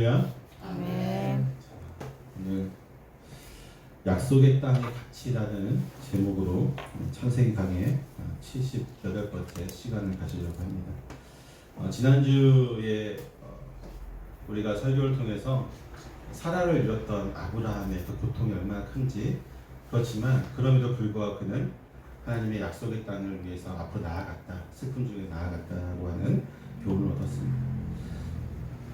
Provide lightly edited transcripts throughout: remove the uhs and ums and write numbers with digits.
아멘. 오늘 약속의 땅의 가치라는 제목으로 창세기 강의 78번째 시간을 가지려고 합니다. 지난주에 우리가 설교를 통해서 사라를 잃었던 아브라함의 그 고통이 얼마나 큰지, 그렇지만 그럼에도 불구하고 그는 하나님의 약속의 땅을 위해서 앞으로 나아갔다, 슬픔 중에 나아갔다고 하는 교훈을 얻었습니다.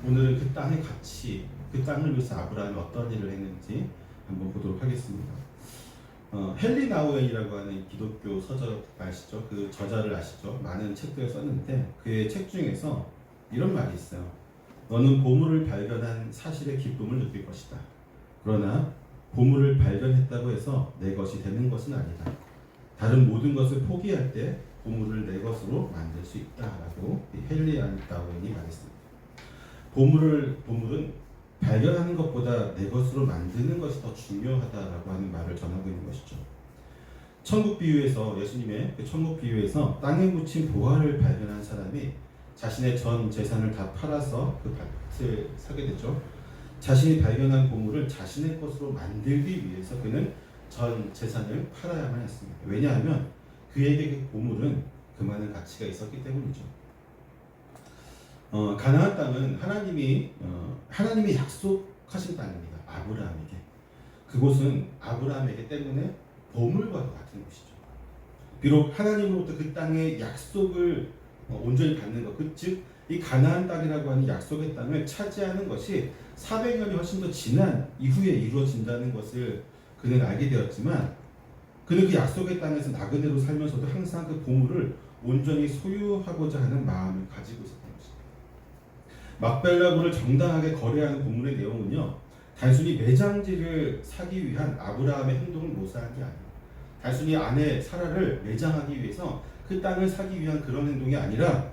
오늘은 그 땅의 가치, 그 땅을 위해서 아브라함이 어떤 일을 했는지 한번 보도록 하겠습니다. 헨리 나우엔이라고 하는 기독교 서적 아시죠? 그 저자를 아시죠? 많은 책들을 썼는데 그의 책 중에서 이런 말이 있어요. 너는 보물을 발견한 사실의 기쁨을 느낄 것이다. 그러나 보물을 발견했다고 해서 내 것이 되는 것은 아니다. 다른 모든 것을 포기할 때 보물을 내 것으로 만들 수 있다라고 헨리 나우엔이 말했습니다. 보물은 발견하는 것보다 내 것으로 만드는 것이 더 중요하다라고 하는 말을 전하고 있는 것이죠. 천국 비유에서, 예수님의 그 천국 비유에서 땅에 묻힌 보화를 발견한 사람이 자신의 전 재산을 다 팔아서 그 밭을 사게 되죠. 자신이 발견한 보물을 자신의 것으로 만들기 위해서 그는 전 재산을 팔아야만 했습니다. 왜냐하면 그에게 그 보물은 그 많은 가치가 있었기 때문이죠. 가나안 땅은 하나님이 약속하신 땅입니다. 아브라함에게. 그곳은 아브라함에게 때문에 보물과도 같은 곳이죠. 비록 하나님으로부터 그 땅의 약속을 온전히 받는 것, 즉 이 가나안 땅이라고 하는 약속의 땅을 차지하는 것이 400년이 훨씬 더 지난 이후에 이루어진다는 것을 그는 알게 되었지만, 그는 그 약속의 땅에서 나그네로 살면서도 항상 그 보물을 온전히 소유하고자 하는 마음을 가지고 있었던 것입니다. 막벨라굴을 정당하게 거래하는 본문의 내용은요, 단순히 매장지를 사기 위한 아브라함의 행동을 묘사한 게 아니에요. 단순히 아내 사라를 매장하기 위해서 그 땅을 사기 위한 그런 행동이 아니라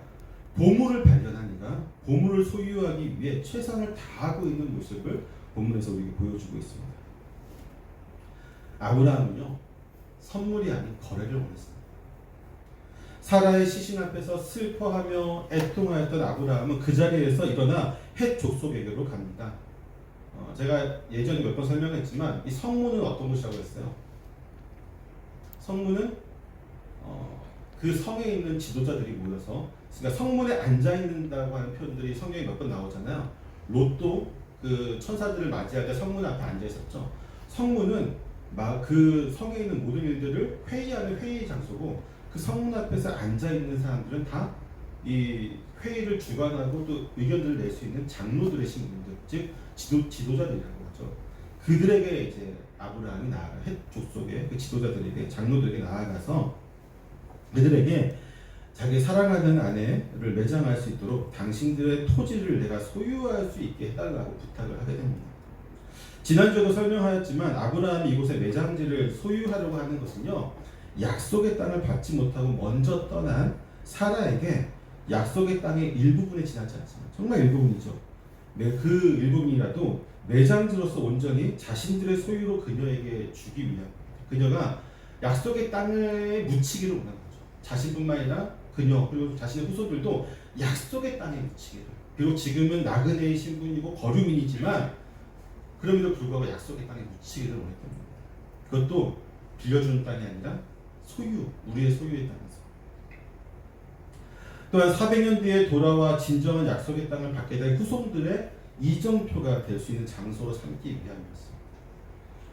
보물을 발견한 이가 보물을 소유하기 위해 최선을 다하고 있는 모습을 본문에서 우리에게 보여주고 있습니다. 아브라함은요, 선물이 아닌 거래를 원했습니다. 사라의 시신 앞에서 슬퍼하며 애통하였던 아브라함은 그 자리에서 일어나 헷 족속에게로 갑니다. 제가 예전에 몇 번 설명했지만 이 성문은 어떤 곳이라고 했어요? 성문은 그 성에 있는 지도자들이 모여서, 그러니까 성문에 앉아 있는다고 하는 표현들이 성경에 몇 번 나오잖아요. 롯도 그 천사들을 맞이할 때 성문 앞에 앉아 있었죠. 성문은 그 성에 있는 모든 일들을 회의하는 회의 장소고, 그 성문 앞에서 앉아 있는 사람들은 다 이 회의를 주관하고 또 의견들을 낼 수 있는 장로들의 신분들, 즉 지도자들이라고 하죠. 그들에게 이제 아브라함이 나아가 헷 족속의 그 지도자들에게, 장로들에게 나아가서 그들에게 자기 사랑하는 아내를 매장할 수 있도록 당신들의 토지를 내가 소유할 수 있게 해달라고 부탁을 하게 됩니다. 지난주에도 설명하였지만 아브라함이 이곳에 매장지를 소유하려고 하는 것은요, 약속의 땅을 받지 못하고 먼저 떠난 사라에게 약속의 땅의 일부분에 지나지 않습니다. 정말 일부분이죠. 그 일부분이라도 매장지로서 온전히 자신들의 소유로 그녀에게 주기 위한, 그녀가 약속의 땅에 묻히기를 원하는 거죠. 자신뿐만 아니라 그녀 그리고 자신의 후손들도 약속의 땅에 묻히기를. 비록 지금은 나그네의 신분이고 거류민이지만 그럼에도 불구하고 약속의 땅에 묻히기를 원했던 겁니다. 그것도 빌려주는 땅이 아니라 소유, 우리의 소유의 땅에서. 또한 400년 뒤에 돌아와 진정한 약속의 땅을 받게 될 후손들의 이정표가 될 수 있는 장소로 삼기 위함이었습니다.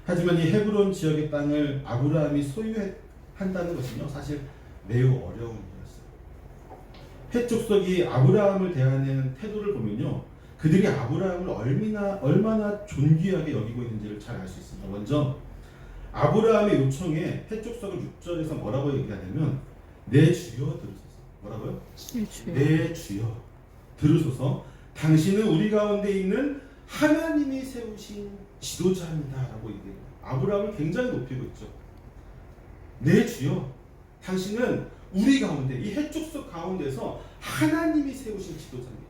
하지만 이 헤브론 지역의 땅을 아브라함이 소유한다는 것은요, 사실 매우 어려운 일이었어요. 헷 족속이 아브라함을 대하는 태도를 보면요, 그들이 아브라함을 얼마나 존귀하게 여기고 있는지를 잘 알 수 있습니다. 먼저 아브라함의 요청에 헷 족속은 6절에서 뭐라고 얘기하냐면 내 주여 들으소서. 뭐라고요? 내 주여 들으소서. 당신은 우리 가운데 있는 하나님이 세우신 지도자입니다 라고 얘기해요. 아브라함을 굉장히 높이고 있죠. 내 주여, 당신은 우리 가운데, 이 헷 족속 가운데서 하나님이 세우신 지도자입니다.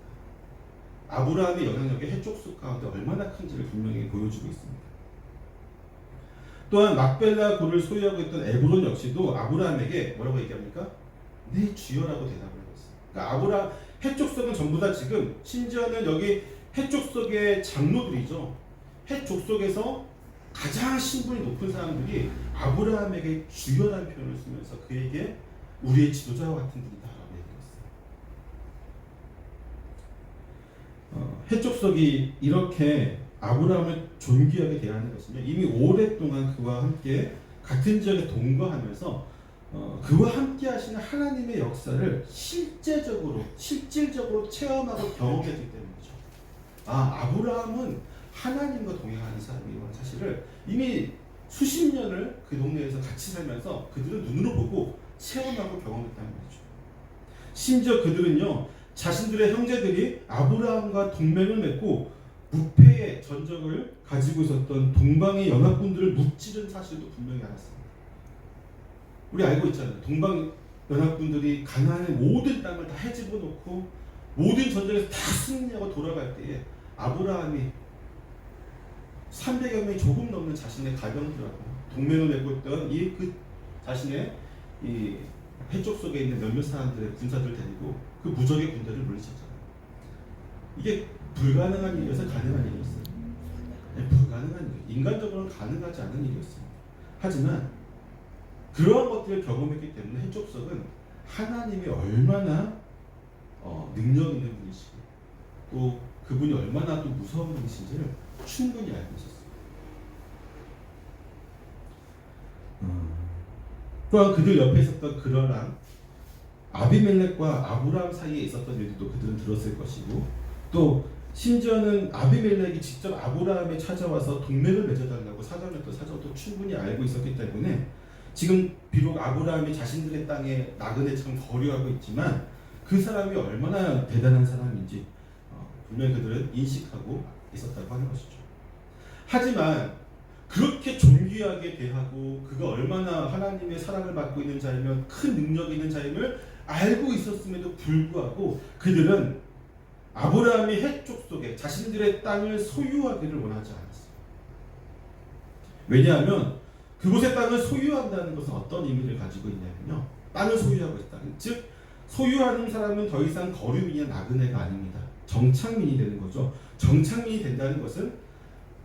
아브라함의 영향력이 헷 족속 가운데 얼마나 큰지를 분명히 보여주고 있습니다. 또한 막벨라 굴을 소유하고 있던 에브론 역시도 아브라함에게 뭐라고 얘기합니까? 내 주여라고 대답을 하고 있어요. 그러니까 헷 족속은 전부 다 지금, 심지어는 여기 헷 족속의 장로들이죠. 헷 족속에서 가장 신분이 높은 사람들이 아브라함에게 주연한 표현을 쓰면서 그에게 우리의 지도자와 같은 분이다라고 얘기했어요. 헷 족속이 이렇게 아브라함을 존귀하게 대하는 것은요, 이미 오랫동안 그와 함께 같은 지역에 동거하면서 그와 함께 하시는 하나님의 역사를 실질적으로 체험하고 경험했기 때문이죠. 아브라함은 하나님과 동행하는 사람이라는 사실을 이미 수십 년을 그 동네에서 같이 살면서 그들은 눈으로 보고 체험하고 경험했다는 거죠. 심지어 그들은요, 자신들의 형제들이 아브라함과 동맹을 맺고 무패의 전적을 가지고 있었던 동방의 연합군들을 무찌른 사실도 분명히 알았습니다. 우리 알고 있잖아요. 동방 연합군들이 가나안의 모든 땅을 다 해집어 놓고 모든 전쟁에서 다 승리하고 돌아갈 때에 아브라함이 300여 명이 조금 넘는 자신의 가병들하고 동맹을 맺고 있던 그 자신의 이 해쪽 속에 있는 몇몇 사람들의 군사들 데리고 그 무적의 군대를 물리쳤잖아요. 이게 불가능한 일이어서 가능한 일이었어요. 불가능한 일, 인간적으로는 가능하지 않은 일이었습니다. 하지만 그러한 것들을 경험했기 때문에 해족석은 하나님이 얼마나 능력 있는 분이시고 또 그분이 얼마나 또 무서운 분이신지를 충분히 알고 있었어요. 또한 그들 옆에 있었던 그러랑 아비멜렉과 아브라함 사이에 있었던 일들도 그들은 들었을 것이고, 또 심지어는 아비멜렉이 직접 아브라함에 찾아와서 동맹을 맺어달라고 사정했던 사정도 충분히 알고 있었기 때문에 지금 비록 아브라함이 자신들의 땅에 나그네처럼 거류하고 있지만 그 사람이 얼마나 대단한 사람인지 분명히 그들은 인식하고 있었다고 하는 것이죠. 하지만 그렇게 존귀하게 대하고 그가 얼마나 하나님의 사랑을 받고 있는 자이며 큰 능력이 있는 자임을 알고 있었음에도 불구하고 그들은 아브라함이 헷족 속에 자신들의 땅을 소유하기를 원하지 않았어요. 왜냐하면 그곳의 땅을 소유한다는 것은 어떤 의미를 가지고 있냐면요, 땅을 소유하고 있다는, 즉 소유하는 사람은 더 이상 거류민이나 나그네가 아닙니다. 정착민이 되는 거죠. 정착민이 된다는 것은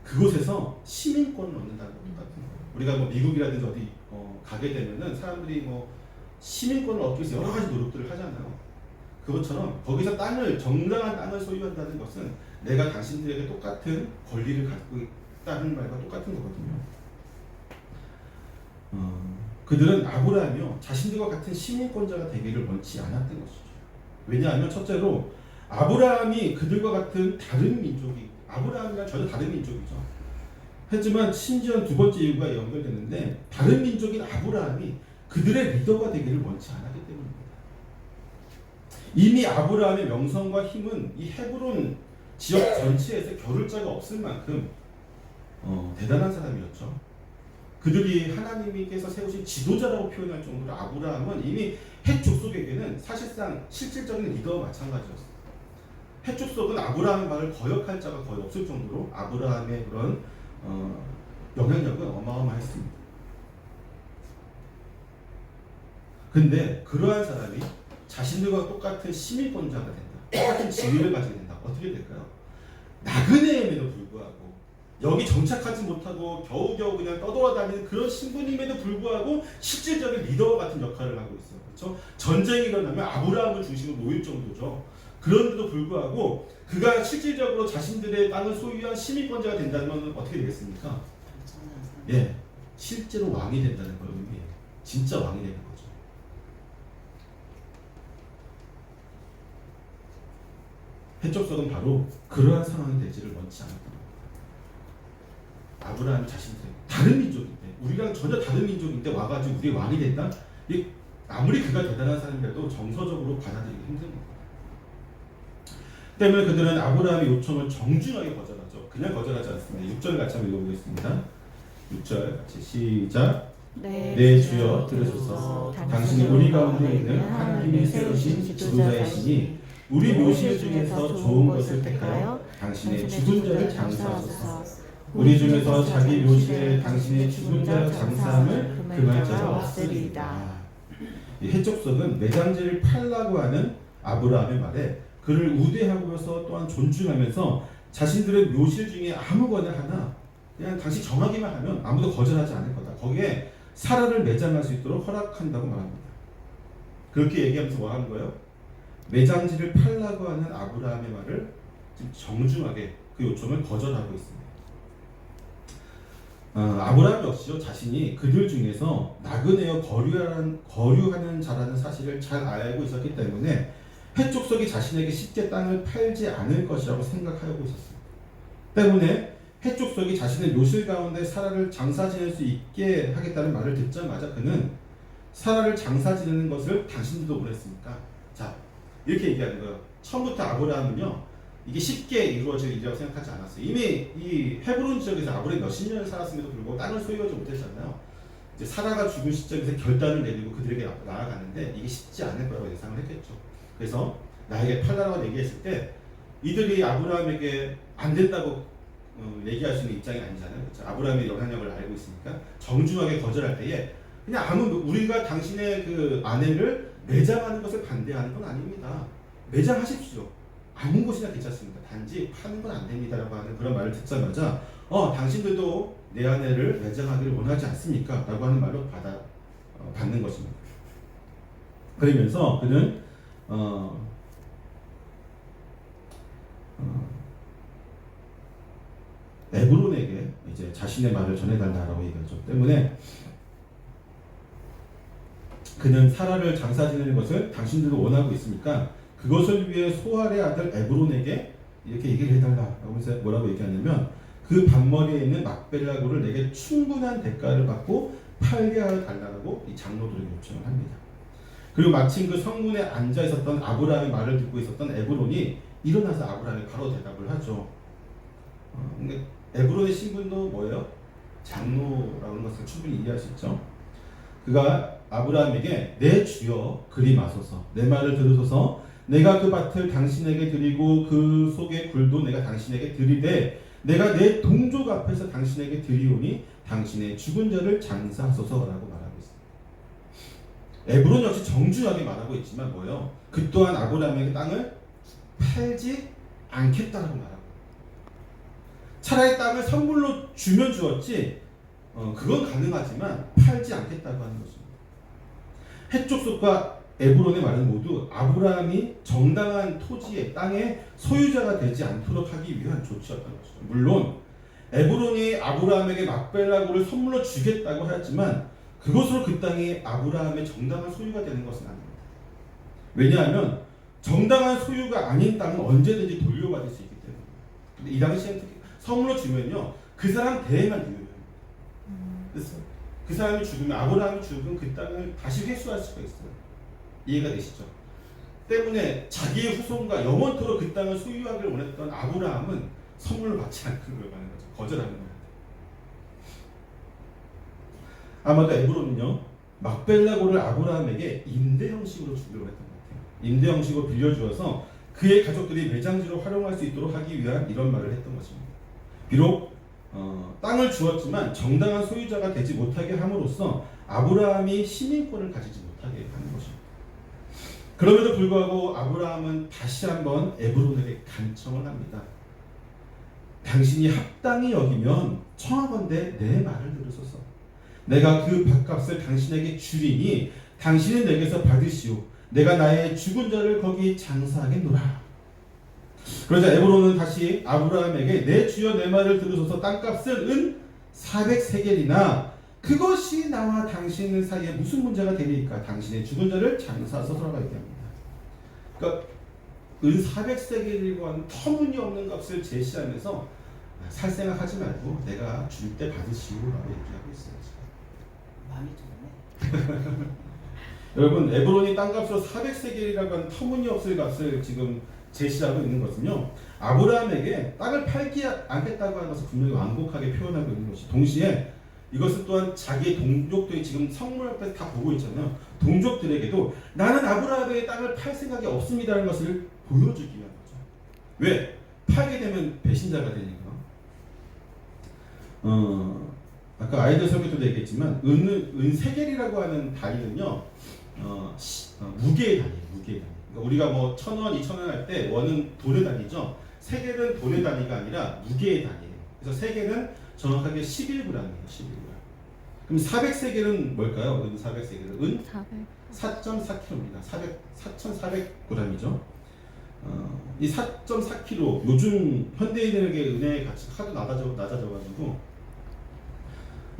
그곳에서 시민권을 얻는다는 것 같은 거예요. 우리가 뭐 미국이라든지 어디 가게 되면은 사람들이 뭐 시민권을 얻기 위해서 여러 가지 노력들을 하잖아요. 그것처럼 거기서 정당한 땅을 소유한다는 것은 내가 당신들에게 똑같은 권리를 갖고 있다는 말과 똑같은 거거든요. 그들은 아브라함이요, 자신들과 같은 시민권자가 되기를 원치 않았던 것이죠. 왜냐하면 첫째로 아브라함이 그들과 같은 다른 민족이, 아브라함이랑 전혀 다른 민족이죠. 하지만 심지어 두 번째 이유가 연결되는데, 다른 민족인 아브라함이 그들의 리더가 되기를 원치 않았기 때문입니다. 이미 아브라함의 명성과 힘은 이 헤브론 지역 전체에서 겨룰 자가 없을 만큼 대단한 사람이었죠. 그들이 하나님께서 세우신 지도자라고 표현할 정도로 아브라함은 이미 헷 족속에게는 사실상 실질적인 리더와 마찬가지였어요. 헷 족속은 아브라함의 말을 거역할 자가 거의 없을 정도로 아브라함의 그런 영향력은 어마어마했습니다. 근데 그러한 사람이 자신들과 똑같은 시민권자가 된다, 똑같은 지위를 가지게 된다. 어떻게 될까요? 나그네임에도 불구하고, 여기 정착하지 못하고 겨우겨우 그냥 떠돌아다니는 그런 신분임에도 불구하고 실질적인 리더와 같은 역할을 하고 있어요. 그렇죠? 전쟁이 일어나면 아브라함을 중심으로 모일 정도죠. 그런데도 불구하고 그가 실질적으로 자신들의 땅을 소유한 시민권자가 된다면 어떻게 되겠습니까? 예, 실제로 왕이 된다는 걸 의미해요. 진짜 왕이 되는 거죠. 해족석은 바로 그러한 상황이 되지를 원치 않았던 겁니다. 아브라함이 자신들 다른 민족인데, 우리랑 전혀 다른 민족인데 와가지고 우리 왕이 된다? 아무리 그가 대단한 사람이라도 정서적으로 받아들이기 힘든 겁니다. 때문에 그들은 아브라함의 요청을 정중하게 거절하죠. 그냥 거절하지 않습니다. 6절 같이 한번 읽어보겠습니다. 6절 같이 시작. 네 주여 들으소서. 당신이 우리 가운데 있는 하나님이 세우신 지도자이시니 우리 묘실 중에서 좋은 것을 택하여 당신의 죽은 자를 장사하소서. 우리 중에서 자기 묘실에 당신의 죽은 자 장사함을 금할 자가 없으리이다. 이 해족석은 매장지를 팔라고 하는 아브라함의 말에 그를 우대하고서 또한 존중하면서 자신들의 묘실 중에 아무거나 하나 그냥 당신 정하기만 하면 아무도 거절하지 않을 거다. 거기에 사라를 매장할 수 있도록 허락한다고 말합니다. 그렇게 얘기하면서 뭐 하는 거예요? 매장지를 팔라고 하는 아브라함의 말을 지금 정중하게 그 요청을 거절하고 있습니다. 아브라함 역시요 자신이 그들 중에서 나그네여 거류하는 자라는 사실을 잘 알고 있었기 때문에 해족속이 자신에게 쉽게 땅을 팔지 않을 것이라고 생각하고 있었습니다. 때문에 해족속이 자신의 묘실 가운데 사라를 장사 지낼 수 있게 하겠다는 말을 듣자마자 그는 사라를 장사 지내는 것을 당신들도 원했습니까? 자, 이렇게 얘기하는 거예요. 처음부터 아브라함은요 이게 쉽게 이루어질 일이라고 생각하지 않았어요. 이미 이 헤브론 지역에서 아브라함이 몇십 년을 살았음에도 불구하고 땅을 소유하지 못했잖아요. 이제 사라가 죽은 시점에서 결단을 내리고 그들에게 나아가는데 이게 쉽지 않을 거라고 예상을 했겠죠. 그래서 나에게 팔라라고 얘기했을 때 이들이 아브라함에게 안 된다고 얘기할 수 있는 입장이 아니잖아요. 그렇죠? 아브라함의 영향력을 알고 있으니까 정중하게 거절할 때에 그냥 우리가 당신의 그 아내를 매장하는 것을 반대하는 건 아닙니다. 매장하십시오. 아무 곳이나 괜찮습니다. 단지 파는 건 안 됩니다라고 하는 그런 말을 듣자마자 당신들도 내 아내를 매장하기를 원하지 않습니까? 라고 하는 말로 받는 것입니다. 그러면서 그는 에브론에게 이제 자신의 말을 전해달라고 얘기하죠. 때문에 그는 사라를 장사 지내는 것을 당신들도 원하고 있으니까 그것을 위해 소알의 아들 에브론에게 이렇게 얘기를 해달라고 해서 뭐라고 얘기하냐면 그 밭머리에 있는 막벨라고를 내게 충분한 대가를 받고 팔게 하여 달라고 이 장로들에게 요청을 합니다. 그리고 마침 그 성문에 앉아 있었던 아브라함의 말을 듣고 있었던 에브론이 일어나서 아브라함이 바로 대답을 하죠. 근데 에브론의 신분도 뭐예요? 장로라는 것을 충분히 이해할 수 있죠. 그가 아브라함에게 내 주여 그리마소서 내 말을 들으소서 내가 그 밭을 당신에게 드리고 그 속의 굴도 내가 당신에게 드리되 내가 내 동족 앞에서 당신에게 드리오니 당신의 죽은 자를 장사하소서라고 말하고 있습니다. 에브론 역시 정중하게 말하고 있지만 뭐예요? 그 또한 아브라함에게 땅을 팔지 않겠다라고 말하고 차라리 땅을 선물로 주면 주었지 그건 가능하지만 팔지 않겠다고 하는 것입니다. 해족속과 에브론의 말은 모두 아브라함이 정당한 토지의 땅의 소유자가 되지 않도록 하기 위한 조치였던 것이죠. 물론 에브론이 아브라함에게 막벨라고를 선물로 주겠다고 하였지만 그것으로 그 땅이 아브라함의 정당한 소유가 되는 것은 아닙니다. 왜냐하면 정당한 소유가 아닌 땅은 언제든지 돌려받을 수 있기 때문입니다. 근데 이 당시에는 특히 선물로 주면요 그 사람 대에만 유효해요. 그래서 그 사람이 죽으면 아브라함이 죽으면 그 땅을 다시 회수할 수가 있어요. 이해가 되시죠? 때문에 자기의 후손과 영원토록 그 땅을 소유하기를 원했던 아브라함은 선물을 받지 않는 거죠. 거절하는 겁니다. 아마도 에브론은요 막벨라고를 아브라함에게 임대 형식으로 주기로 했던 것 같아요. 임대 형식으로 빌려주어서 그의 가족들이 매장지로 활용할 수 있도록 하기 위한 이런 말을 했던 것입니다. 비록 땅을 주었지만 정당한 소유자가 되지 못하게 함으로써 아브라함이 시민권을 가지지 못하게 하는 것입니다. 그럼에도 불구하고 아브라함은 다시 한번 에브론에게 간청을 합니다. 당신이 합당히 여기면 청하건대 내 말을 들으소서. 내가 그 밭값을 당신에게 주리니 당신은 내게서 받으시오. 내가 나의 죽은 자를 거기 장사하겠노라. 그러자 에브론은 다시 아브라함에게 내 주여 내 말을 들으소서. 땅값은 은 400세겔이나 그것이 나와 당신 사이에 무슨 문제가 되니까 당신의 죽은 자를 장사하소서라고 얘기합니다. 그러니까 은 400세겔이라고 하는 터무니없는 값을 제시하면서 살 생각하지 말고 내가 줄 때 받으시오라고 얘기하고 있어요. 마음이 좋네. 여러분 에브론이 땅값으로 400세겔이라고 하는 터무니없을 값을 지금 제시하고 있는 것은요 아브라함에게 땅을 팔지 않겠다고 하는 것을 분명히 완곡하게 표현하고 있는 것이 동시에 이것은 또한 자기의 동족들이 지금 성문 앞에서 다 보고 있잖아요. 동족들에게도 나는 아브라함에게 땅을 팔 생각이 없습니다라는 것을 보여주기 위한 거죠. 왜? 팔게 되면 배신자가 되니까. 아까 아이들 설교 때도 얘기했지만 은 세겔이라고 하는 단위는요 무게의 단위예요. 무게의 단위. 그러니까 우리가 뭐 1,000원, 2,000원 할 때 원은 돈의 단위죠. 세겔은 돈의 단위가 아니라 무게의 단위예요. 그래서 세겔은 정확하게 11g이에요. 11g. 그럼 400세겔은 뭘까요? 은 400세겔은 은 4.4kg입니다. 4,400g이죠. 이 4.4kg 요즘 현대인에게 은혜의 가치가 하도 낮아져가지고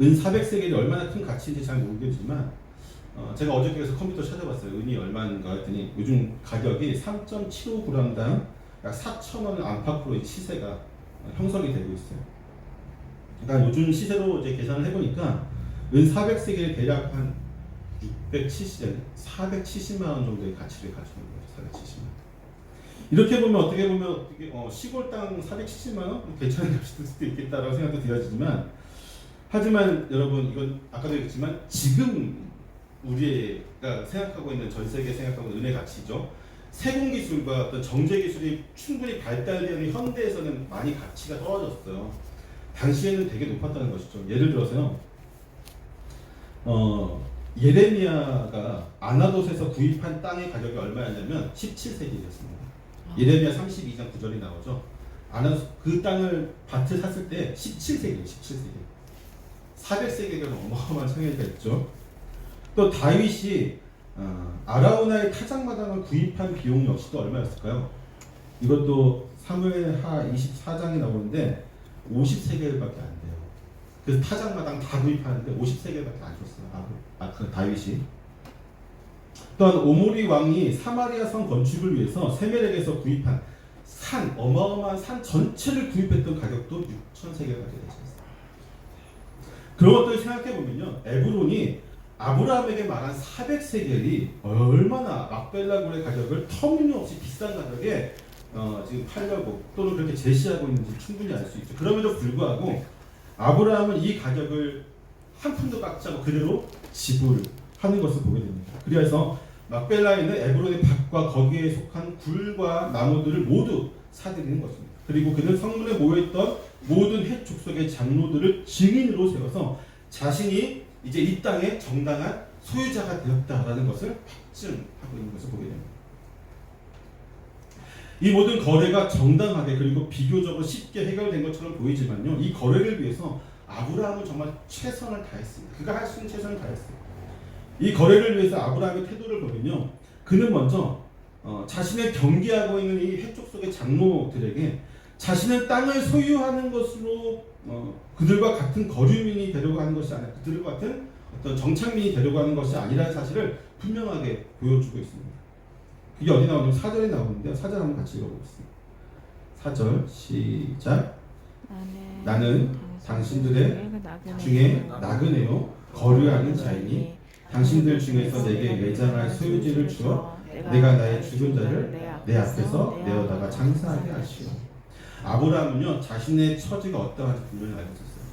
은 400세겔이 얼마나 큰 가치인지 잘 모르겠지만 제가 어저께서 컴퓨터 찾아봤어요. 은이 얼마인가 했더니 요즘 가격이 3.75g당 약 4,000원 안팎으로 시세가 형성이 되고 있어요. 그러니까 요즘 시세로 이제 계산을 해보니까 은 400세겔이 대략 한 470만 원 정도의 가치를 가지고 있는 거죠. 470만 원. 이렇게 보면 어떻게 보면 시골 땅 470만 원 괜찮은 값이 될 수도 있겠다라고 생각도 들어지지만 하지만 여러분 이건 아까도 얘기했지만 지금 우리가 생각하고 있는 전 세계 생각하고 있는 은의 가치죠. 세공 기술과 어떤 정제 기술이 충분히 발달되는 현대에서는 많이 가치가 떨어졌어요. 당시에는 되게 높았다는 것이죠. 예를 들어서요. 예레미야가 아나돗에서 구입한 땅의 가격이 얼마였냐면 17세겔이었습니다. 예레미야 32장 9절이 나오죠. 그 땅을 밭을 샀을 때 17세겔, 17세겔. 400세겔은 어마어마한 차이가 있죠. 또 다윗이 아라우나의 타작마당을 구입한 비용 역시도 얼마였을까요? 이것도 사무엘하 24장에 나오는데 50세겔밖에 안 돼요. 그래서 타작마당 다 구입하는데 50세겔밖에 안 줬어요. 그 다윗이. 또한 오므리 왕이 사마리아 성 건축을 위해서 세멜렉에서 구입한 어마어마한 산 전체를 구입했던 가격도 6,000세겔밖에 되지 않습니다. 그런 것들을 생각해 보면요, 에브론이 아브라함에게 말한 400세겔이 얼마나 막벨라굴의 가격을 터무니없이 비싼 가격에 지금 팔려고 또는 그렇게 제시하고 있는지 충분히 알 수 있죠. 그럼에도 불구하고 아브라함은 이 가격을 한 푼도 깎지 않고 그대로 지불하는 것을 보게 됩니다. 그래서 막벨라에는 에브론의 밭과 거기에 속한 굴과 나무들을 모두 사들이는 것입니다. 그리고 그는 성문에 모여있던 모든 헷 족속의 장로들을 증인으로 세워서 자신이 이제 이 땅의 정당한 소유자가 되었다라는 것을 확증하고 있는 것을 보게 됩니다. 이 모든 거래가 정당하게 그리고 비교적으로 쉽게 해결된 것처럼 보이지만요, 이 거래를 위해서 아브라함은 정말 최선을 다했습니다. 그가 할 수 있는 최선을 다했어요. 이 거래를 위해서 아브라함의 태도를 보면요, 그는 먼저 자신의 경계하고 있는 이 해족 속의 장로들에게 자신은 땅을 소유하는 것으로 그들과 같은 거류민이 되려고 하는 것이 아니라 그들과 같은 어떤 정착민이 되려고 하는 것이 아니라는 사실을 분명하게 보여주고 있습니다. 그게 어디 나오냐면 4절에 나오는데요. 4절 한번 같이 읽어보겠습니다. 4절 시작. 나는 당신들의 중에 나그네요 거류하는 자이니 당신들 중에서 내게 매장할 소유지를 주어 내가 나의 죽은 자를 내 앞에서 내어다가 장사하게 하시오. 아브라함은요, 자신의 처지가 어떠한지 분명히 알고 있었어요.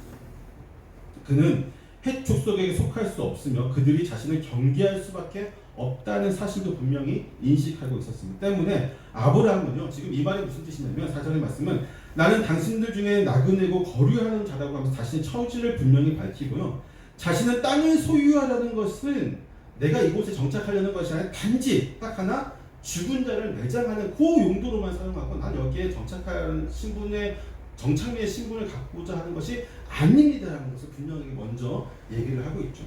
그는 헷 족속에게 속할 수 없으며 그들이 자신을 경계할 수밖에 없다는 사실도 분명히 인식하고 있었습니다. 때문에 아브라함은요, 지금 이 말이 무슨 뜻이냐면 4절의 말씀은 나는 당신들 중에 나그네고 거류하는 자라고 하면서 자신의 처지를 분명히 밝히고요, 자신은 땅을 소유하려는 것은 내가 이곳에 정착하려는 것이 아니라 단지 딱 하나 죽은 자를 매장하는 그 용도로만 사용하고 난 여기에 정착하는 신분의 정착민의 신분을 갖고자 하는 것이 아닙니다라는 것을 분명히 먼저 얘기를 하고 있죠.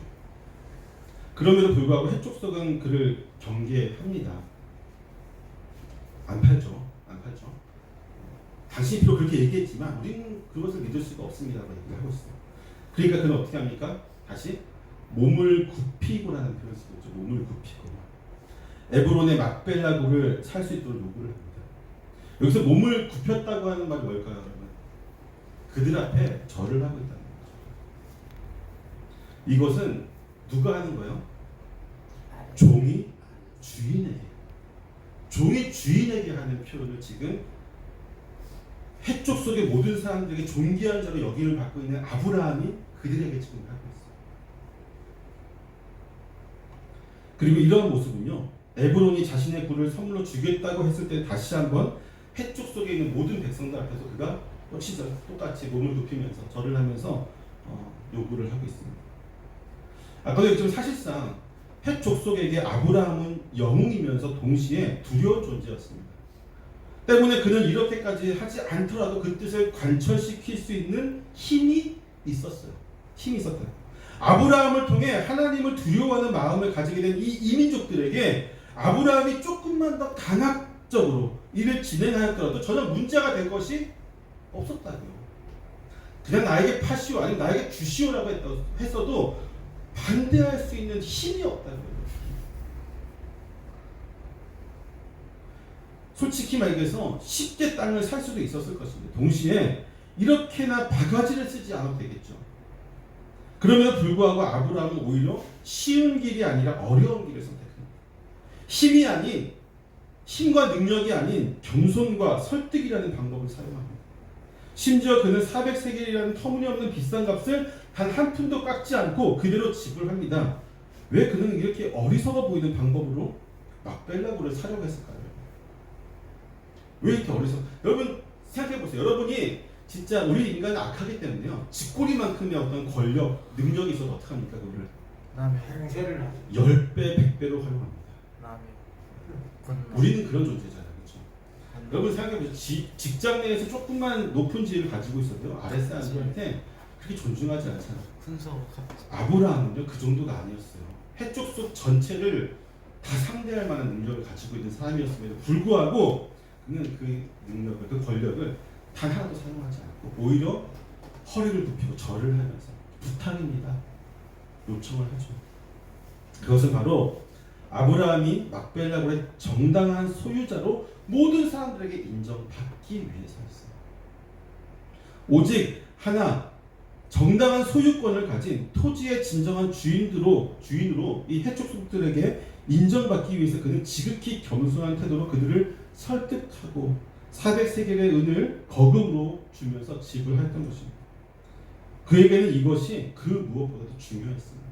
그럼에도 불구하고 해족속은 그를 경계합니다. 안 팔죠. 당신이 비록 그렇게 얘기했지만 우리는 그것을 믿을 수가 없습니다라고 얘기를 하고 있어요. 그러니까 그는 어떻게 합니까? 다시 몸을 굽히고라는 표현을 쓰고 있죠. 몸을 굽히고. 에브론의 막벨라굴을 살 수 있도록 요구를 합니다. 여기서 몸을 굽혔다고 하는 말이 뭘까요, 여러분? 그들 앞에 절을 하고 있다는 거죠. 이것은 누가 하는 거예요? 종이 주인에게 하는 표현을 지금 해족 속의 모든 사람들에게 존귀한 자로 여김을 받고 있는 아브라함이 그들에게 지금 하고 있어요. 그리고 이런 모습은요, 에브론이 자신의 굴을 선물로 주겠다고 했을 때 다시 한번 해족 속에 있는 모든 백성들 앞에서 그가 역시 똑같이 몸을 굽히면서 절을 하면서 요구를 하고 있습니다. 그런데 지금 사실상 헷 족속에게 아브라함은 영웅이면서 동시에 두려운 존재였습니다. 때문에 그는 이렇게까지 하지 않더라도 그 뜻을 관철시킬 수 있는 힘이 있었어요. 힘이 있었다. 아브라함을 통해 하나님을 두려워하는 마음을 가지게 된 이 이민족들에게 아브라함이 조금만 더 강압적으로 일을 진행하였더라도 전혀 문제가 될 것이 없었다고요. 그냥 나에게 파시오 아니면 나에게 주시오라고 했어도 반대할 수 있는 힘이 없다고요. 솔직히 말해서 쉽게 땅을 살 수도 있었을 것입니다. 동시에 이렇게나 바가지를 쓰지 않아도 되겠죠. 그럼에도 불구하고 아브라함은 오히려 쉬운 길이 아니라 어려운 길을 선택합니다. 힘이 아닌, 힘과 능력이 아닌 겸손과 설득이라는 방법을 사용합니다. 심지어 그는 400세겔이라는 터무니없는 비싼 값을 단 한 푼도 깎지 않고 그대로 지불합니다. 왜 그는 이렇게 어리석어 보이는 방법으로 막벨라고를 사려고 했을까요? 왜 이렇게 어리석어? 여러분 생각해보세요. 여러분이 진짜 우리 인간은 악하기 때문에요. 쥐꼬리만큼의 어떤 권력, 능력이 있어도 어떡합니까? 그거를 남의 행세를 하죠. 10배, 100배로 활용합니다. 남의 우리는 그런 존재잖아요. 그렇죠? 여러분 생각해보세요. 직장 내에서 조금만 높은 지위를 가지고 있어도요. 아랫사람들한테 그렇게 존중하지 않잖아요. 순서 아브라함은요. 그 정도가 아니었어요. 해족속 전체를 다 상대할 만한 능력을 가지고 있는 사람이었음에도 불구하고 그는 그 능력을, 그 권력을 단 하나도 사용하지 않고 오히려 허리를 굽히고 절을 하면서 부탁입니다. 요청을 하죠. 그것은 바로 아브라함이 막벨라골의 정당한 소유자로 모든 사람들에게 인정받기 위해서였어요. 오직 하나 정당한 소유권을 가진 토지의 진정한 주인으로 이 해족속들에게 인정받기 위해서 그는 지극히 겸손한 태도로 그들을 설득하고 400세겔의 은을 거금으로 주면서 지불했던 것입니다. 그에게는 이것이 그 무엇보다도 중요했습니다.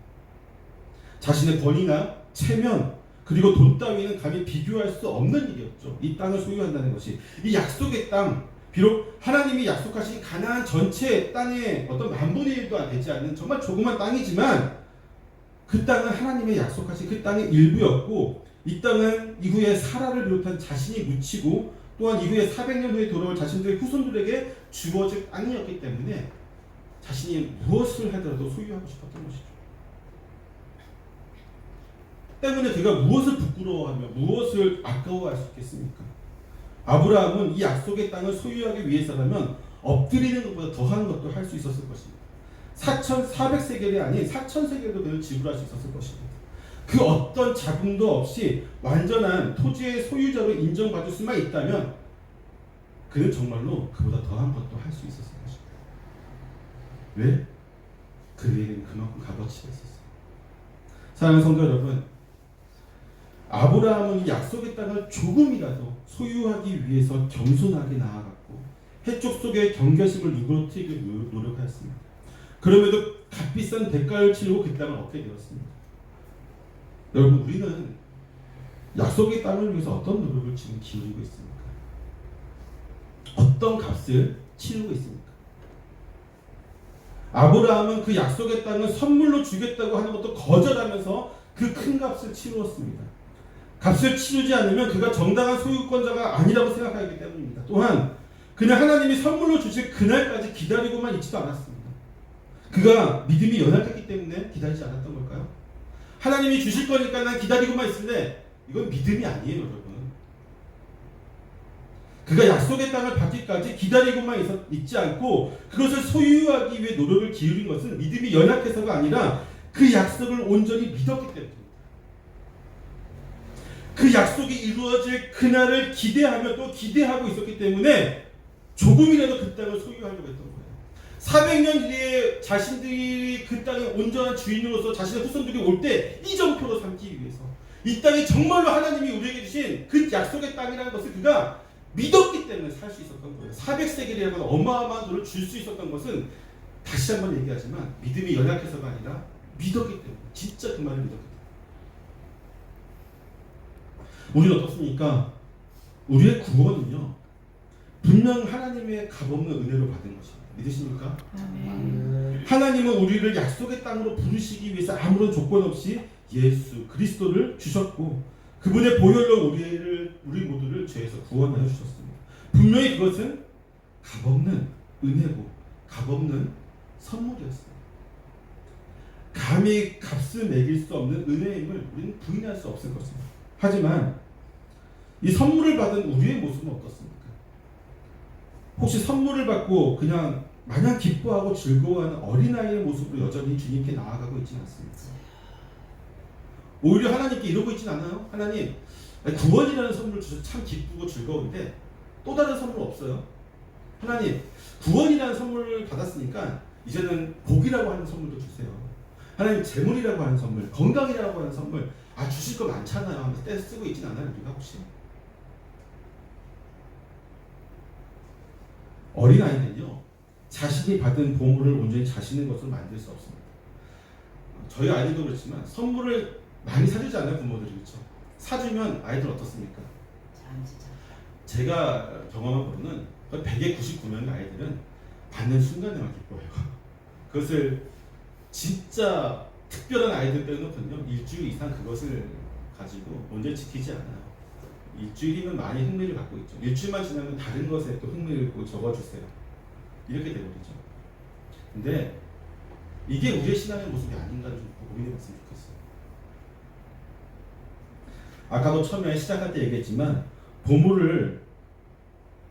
자신의 권위나 체면 그리고 돈 따위는 감히 비교할 수 없는 일이었죠. 이 땅을 소유한다는 것이 이 약속의 땅, 비록 하나님이 약속하신 가나안 전체 땅의 어떤 만분의 1도 되지 않는 정말 조그만 땅이지만 그 땅은 하나님의 약속하신 그 땅의 일부였고 이 땅은 이후에 사라를 비롯한 자신이 묻히고 또한 이후에 400년 후에 돌아올 자신들의 후손들에게 주어질 땅이었기 때문에 자신이 무엇을 하더라도 소유하고 싶었던 것이죠. 때문에 그가 무엇을 부끄러워하며 무엇을 아까워할 수 있겠습니까? 아브라함은 이 약속의 땅을 소유하기 위해서라면 엎드리는 것보다 더한 것도 할 수 있었을 것입니다. 4,400세겔이 아닌 4,000세겔도 그를 지불할 수 있었을 것입니다. 그 어떤 자금도 없이 완전한 토지의 소유자로 인정받을 수만 있다면 그는 정말로 그보다 더한 것도 할 수 있었을 것입니다. 왜? 그에게는 그만큼 값어치가 있었어요. 사랑하는 성도 여러분, 아브라함은 약속의 땅을 조금이라도 소유하기 위해서 겸손하게 나아갔고 해족 속의 경계심을 누그러뜨리기 노력하였습니다. 그럼에도 값비싼 대가를 치르고 그 땅을 얻게 되었습니다. 여러분, 우리는 약속의 땅을 위해서 어떤 노력을 지금 기울이고 있습니까? 어떤 값을 치르고 있습니까? 아브라함은 그 약속의 땅을 선물로 주겠다고 하는 것도 거절하면서 그 큰 값을 치루었습니다. 값을 치르지 않으면 그가 정당한 소유권자가 아니라고 생각하기 때문입니다. 또한 그는 하나님이 선물로 주실 그날까지 기다리고만 있지도 않았습니다. 그가 믿음이 연약했기 때문에 기다리지 않았던 걸까요? 하나님이 주실 거니까 난 기다리고만 있을래. 이건 믿음이 아니에요, 여러분. 그가 약속의 땅을 받기까지 기다리고만 있지 않고 그것을 소유하기 위해 노력을 기울인 것은 믿음이 연약해서가 아니라 그 약속을 온전히 믿었기 때문입니다. 그 약속이 이루어질 그날을 기대하며 또 기대하고 있었기 때문에 조금이라도 그 땅을 소유하려고 했던 거예요. 400년 뒤에 자신들이 그 땅의 온전한 주인으로서 자신의 후손들이 올 때 이정표로 삼기 위해서 이 땅이 정말로 하나님이 우리에게 주신 그 약속의 땅이라는 것을 그가 믿었기 때문에 살 수 있었던 거예요. 400세겔이라는 어마어마한 돈을 줄 수 있었던 것은 다시 한번 얘기하지만 믿음이 연약해서가 아니라 믿었기 때문에, 진짜 그 말을 믿었기 때문에. 우리는 어떻습니까? 우리의 구원은요 분명 하나님의 값없는 은혜로 받은 것입니다. 믿으십니까? 하나님은 우리를 약속의 땅으로 부르시기 위해서 아무런 조건 없이 예수 그리스도를 주셨고 그분의 보혈로 우리 모두를 죄에서 구원하여 주셨습니다. 분명히 그것은 값없는 은혜고 값없는 선물이었어요. 감히 값을 매길 수 없는 은혜의 힘을 우리는 부인할 수 없을 것입니다. 하지만 이 선물을 받은 우리의 모습은 어떻습니까? 혹시 선물을 받고 그냥 마냥 기뻐하고 즐거워하는 어린아이의 모습으로 여전히 주님께 나아가고 있지는 않습니다. 오히려 하나님께 이러고 있진 않아요. 하나님, 구원이라는 선물 주셔서 참 기쁘고 즐거운데 또 다른 선물 없어요? 하나님, 구원이라는 선물을 받았으니까 이제는 복이라고 하는 선물도 주세요. 하나님, 재물이라고 하는 선물, 건강이라고 하는 선물 주실 거 많잖아요 하면서 떼 쓰고 있진 않아요, 우리가 혹시? 어린아이는요, 자신이 받은 보물을 온전히 자신의 것으로 만들 수 없습니다. 저희 아이들도 그렇지만 선물을 많이 사주잖아요, 부모들이. 그렇죠? 사주면 아이들 어떻습니까? 제가 경험한 바로는 100에 99명의 아이들은 받는 순간에만 기뻐해요. 그것을 진짜 특별한 아이들 빼놓고는요, 일주일 이상 그것을 가지고 온전히 지키지 않아요. 일주일이면 많이 흥미를 갖고 있죠. 일주일만 지나면 다른 것에 또 흥미를 적어주세요. 이렇게 되버리죠. 근데 이게 우리의 신앙의 모습이 아닌가를 좀 고민해봤으면 좋겠어요. 아까도 처음에 시작할 때 얘기했지만 보물을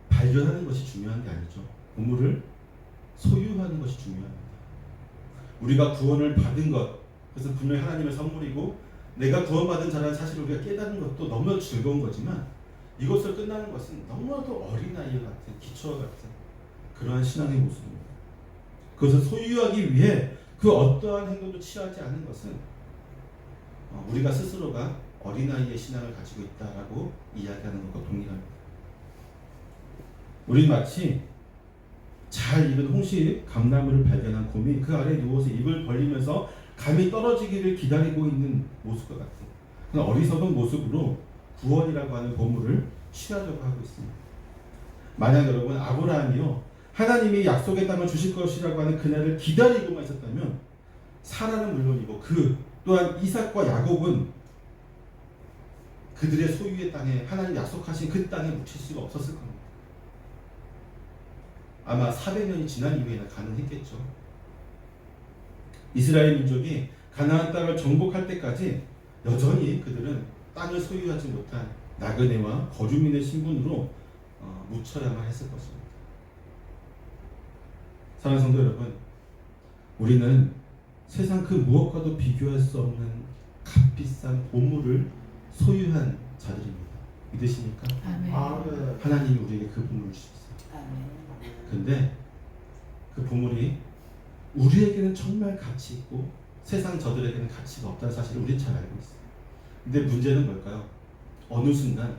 발견하는 것이 중요한 게 아니죠. 보물을 소유하는 것이 중요합니다. 우리가 구원을 받은 것, 그래서 분명히 하나님의 선물이고 내가 구원받은 자라는 사실을 우리가 깨닫는 것도 너무나 즐거운 거지만 이것을 끝나는 것은 너무나도 어린아이 같은, 기초와 같은 그러한 신앙의 모습입니다. 그것을 소유하기 위해 그 어떠한 행동도 취하지 않은 것은 우리가 스스로가 어린아이의 신앙을 가지고 있다라고 이야기하는 것과 동일합니다. 우리는 마치 잘 익은 홍시 감나무를 발견한 곰이 그 아래에 누워서 입을 벌리면서 감이 떨어지기를 기다리고 있는 모습과 같은 그런 어리석은 모습으로 구원이라고 하는 보물을 취하려고 하고 있습니다. 만약 여러분 아브라함이요 하나님이 약속의 땅을 주실 것이라고 하는 그날을 기다리고만 있었다면 사라는 물론이고 그 또한 이삭과 야곱은 그들의 소유의 땅에 하나님 약속하신 그 땅에 묻힐 수가 없었을 겁니다. 아마 400년이 지난 이후에는 가능했겠죠. 이스라엘 민족이 가나안 땅을 정복할 때까지 여전히 그들은 땅을 소유하지 못한 나그네와 거주민의 신분으로 묻혀야만 했을 것입니다. 사랑하는 성도 여러분, 우리는 세상 그 무엇과도 비교할 수 없는 값비싼 보물을 소유한 자들입니다. 믿으십니까? 아멘. 하나님이 우리에게 그 보물을 주셨어요. 근데 그 보물이 우리에게는 정말 가치 있고 세상 저들에게는 가치가 없다는 사실을 우리는 잘 알고 있어요. 근데 문제는 뭘까요? 어느 순간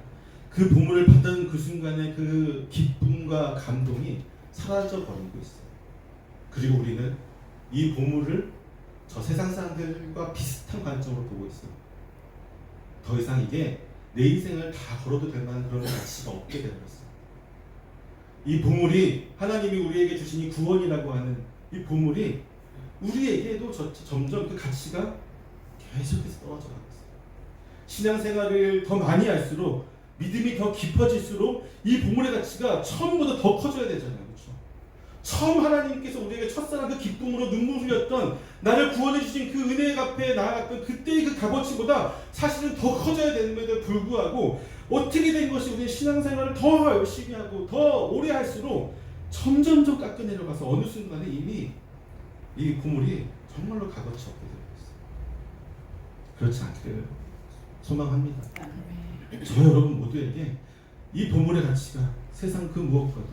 그 보물을 받은 그 순간의 그 기쁨과 감동이 사라져 버리고 있어요. 그리고 우리는 이 보물을 저 세상 사람들과 비슷한 관점으로 보고 있어요. 더 이상 이게 내 인생을 다 걸어도 될 만한 그런 가치가 없게 되어버렸어요. 이 보물이 하나님이 우리에게 주신 이 구원이라고 하는 이 보물이 우리에게도 점점 그 가치가 계속해서 떨어져 가고 있어요. 신앙생활을 더 많이 할수록 믿음이 더 깊어질수록 이 보물의 가치가 처음보다 더 커져야 되잖아요. 그렇죠? 처음 하나님께서 우리에게 첫사랑 그 기쁨으로 눈물 흘렸던 나를 구원해 주신 그 은혜의 앞에 나아갔던 그때의 그 값어치보다 사실은 더 커져야 되는데도 불구하고 어떻게 된 것이 우리의 신앙생활을 더 열심히 하고 더 오래 할수록 점점점 깎아내려가서 어느 순간에 이미 이 보물이 정말로 값어치 없게 되고 있어요. 그렇지 않기를 소망합니다. 저 여러분 모두에게 이 보물의 가치가 세상 그 무엇과도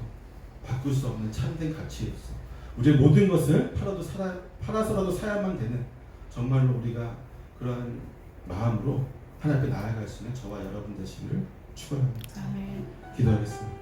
바꿀 수 없는 참된 가치였어. 우리의 모든 것을 팔아서라도 사야만 되는 정말로 우리가 그러한 마음으로 하나님께 나아갈 수 있는 저와 여러분 되시기를 축원합니다. 기도하겠습니다.